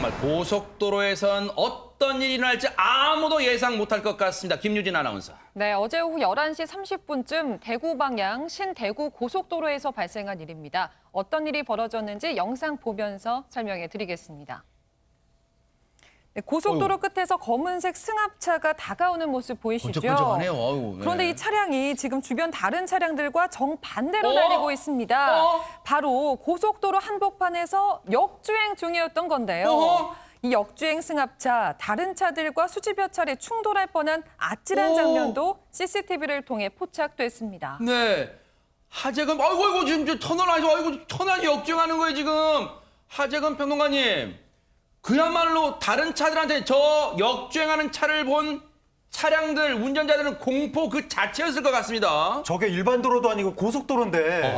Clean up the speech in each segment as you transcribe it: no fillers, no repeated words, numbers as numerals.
정말 고속도로에선 어떤 일이 일어날지 아무도 예상 못할 것 같습니다. 김유진 아나운서. 네, 어제 오후 11시 30분쯤 대구 방향 신대구 고속도로에서 발생한 일입니다. 어떤 일이 벌어졌는지 영상 보면서 설명해 드리겠습니다. 네, 고속도로 끝에서 검은색 승합차가 다가오는 모습 보이시죠? 번쩍번쩍하네요. 어우, 네. 그런데 이 차량이 지금 주변 다른 차량들과 정반대로 달리고 있습니다. 바로 고속도로 한복판에서 역주행 중이었던 건데요. 이 역주행 승합차, 다른 차들과 수십여 차례 충돌할 뻔한 아찔한 장면도 CCTV를 통해 포착됐습니다. 네. 하재근, 아이고, 지금 저 터널 터널 역주행하는 거예요, 지금. 하재근 평론가님. 그야말로 다른 차들한테 저 역주행하는 차를 본 차량들, 운전자들은 공포 그 자체였을 것 같습니다. 저게 일반 도로도 아니고 고속도로인데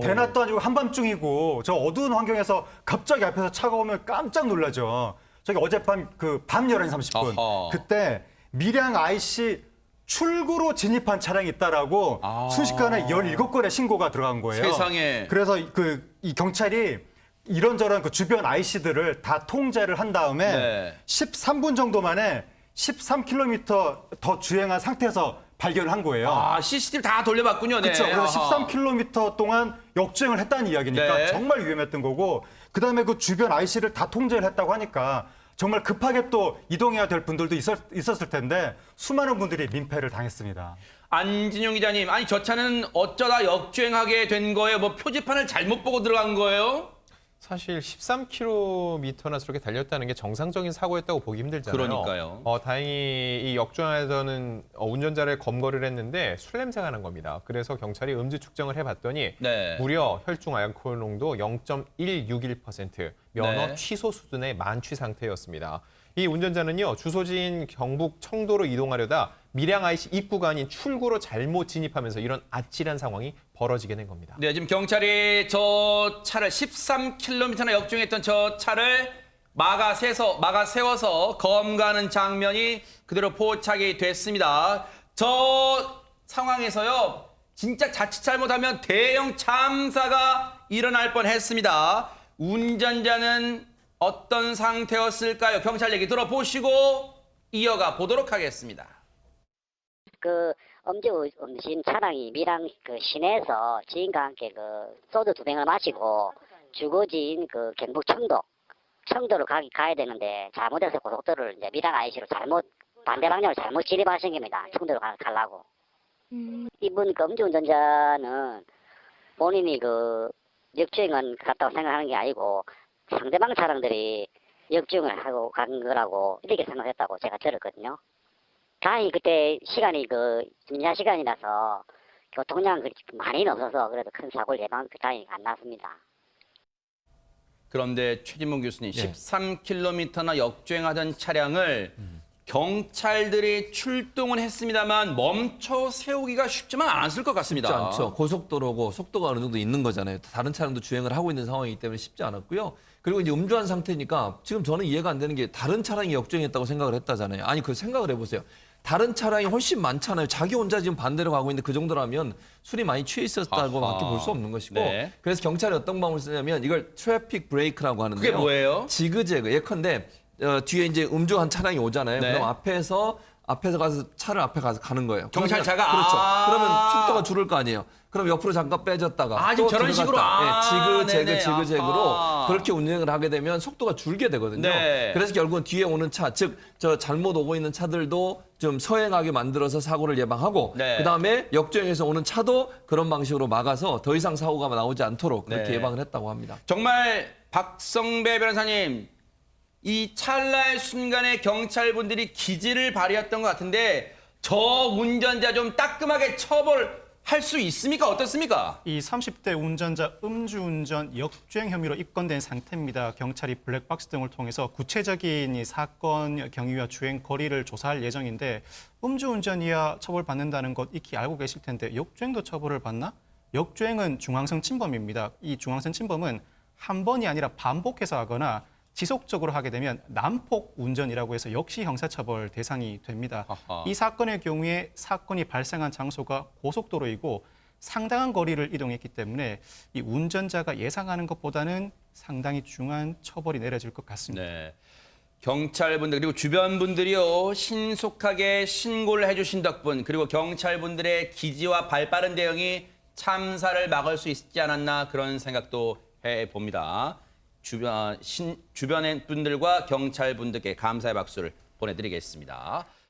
대낮도 아니고 한밤중이고 저 어두운 환경에서 갑자기 앞에서 차가 오면 깜짝 놀라죠. 저기 어젯밤 밤 11시 30분 어허. 그때 밀양 IC 출구로 진입한 차량이 있다라고 순식간에 17건의 신고가 들어간 거예요. 세상에. 그래서 이 경찰이 이런저런 그 주변 IC들을 다 통제를 한 다음에 네. 13분 정도 만에 13km 더 주행한 상태에서 발견을 한 거예요. 아, CCTV 다 돌려봤군요. 네. 그렇죠. 그래서 아하. 13km 동안 역주행을 했다는 이야기니까 네. 정말 위험했던 거고 그다음에 그 주변 IC를 다 통제를 했다고 하니까 정말 급하게 또 이동해야 될 분들도 있었을 텐데 수많은 분들이 민폐를 당했습니다. 안진용 기자님, 아니 저 차는 어쩌다 역주행하게 된 거예요? 뭐 표지판을 잘못 보고 들어간 거예요? 사실 13km나 저렇게 달렸다는 게 정상적인 사고였다고 보기 힘들잖아요. 그러니까요. 다행히 이 역주행에서는 운전자를 검거를 했는데 술 냄새가 난 겁니다. 그래서 경찰이 음주 측정을 해봤더니 네. 무려 혈중 알코올 농도 0.161%, 면허 네. 취소 수준의 만취 상태였습니다. 이 운전자는요, 주소지인 경북 청도로 이동하려다 밀양 IC 입구가 아닌 출구로 잘못 진입하면서 이런 아찔한 상황이 벌어지게 된 겁니다. 네, 지금 경찰이 저 차를 13km나 역주행했던 저 차를 막아 세워서 검거하는 장면이 그대로 포착이 됐습니다. 저 상황에서요, 진짜 자칫 잘못하면 대형 참사가 일어날 뻔했습니다. 운전자는 어떤 상태였을까요? 경찰 얘기 들어보시고 이어가 보도록 하겠습니다. 음주 음식 차량이 밀양 시내에서 지인과 함께 소주 2병을 마시고 주거지인 경북 청도로 가야 되는데 잘못해서 고속도로를 이제 밀양 IC로 반대 방향으로 잘못 진입하신 겁니다. 청도로 가려고. 이분 음주 운전자는 본인이 역주행은 갔다고 생각하는 게 아니고 상대방 차량들이 역주행을 하고 간 거라고 이렇게 생각했다고 제가 들었거든요. 다행히 그때 시간이 점심 시간이라서 교통량 많이는 없어서 그래도 큰 사고를 다행히 안 났습니다. 그런데 최진봉 교수님, 13km나 역주행하던 차량을 경찰들이 출동을 했습니다만 멈춰 세우기가 쉽지만 않았을 것 같습니다. 쉽지 않죠. 고속도로고 속도가 어느 정도 있는 거잖아요. 다른 차량도 주행을 하고 있는 상황이기 때문에 쉽지 않았고요. 그리고 이제 음주한 상태니까 지금 저는 이해가 안 되는 게 다른 차량이 역주행했다고 생각을 했다잖아요. 아니, 그 생각을 해보세요. 다른 차량이 훨씬 많잖아요. 자기 혼자 지금 반대로 가고 있는데 그 정도라면 술이 많이 취해 있었다고밖에 볼 수 없는 것이고. 네. 그래서 경찰이 어떤 방법을 쓰냐면 이걸 트래픽 브레이크라고 하는데요. 그게 뭐예요? 지그재그. 예컨대 뒤에 이제 음주한 차량이 오잖아요. 네. 그럼 앞에서 가서 차를 앞에 가서 가는 거예요. 경찰차가? 그렇죠. 아. 그러면 속도가 줄을 거 아니에요. 그럼 옆으로 잠깐 빼졌다가 지금 또 저런 식으로? 네네. 지그재그로 아하. 그렇게 운행을 하게 되면 속도가 줄게 되거든요. 네. 그래서 결국은 뒤에 오는 차, 즉 저 잘못 오고 있는 차들도 좀 서행하게 만들어서 사고를 예방하고 네. 그다음에 역주행해서 오는 차도 그런 방식으로 막아서 더 이상 사고가 나오지 않도록 그렇게 네. 예방을 했다고 합니다. 정말 박성배 변호사님, 이 찰나의 순간에 경찰분들이 기지를 발휘했던 것 같은데 저 운전자 좀 따끔하게 처벌할 수 있습니까? 어떻습니까? 이 30대 운전자 음주운전 역주행 혐의로 입건된 상태입니다. 경찰이 블랙박스 등을 통해서 구체적인 이 사건 경위와 주행 거리를 조사할 예정인데 음주운전이야 처벌받는다는 것 익히 알고 계실 텐데 역주행도 처벌을 받나? 역주행은 중앙선 침범입니다. 이 중앙선 침범은 한 번이 아니라 반복해서 하거나 지속적으로 하게 되면 난폭 운전이라고 해서 역시 형사처벌 대상이 됩니다. 아하. 이 사건의 경우에 사건이 발생한 장소가 고속도로이고 상당한 거리를 이동했기 때문에 이 운전자가 예상하는 것보다는 상당히 중한 처벌이 내려질 것 같습니다. 네. 경찰분들 그리고 주변 분들이요 신속하게 신고를 해주신 덕분 그리고 경찰분들의 기지와 발빠른 대응이 참사를 막을 수 있지 않았나 그런 생각도 해봅니다. 주변의 분들과 경찰분들께 감사의 박수를 보내드리겠습니다.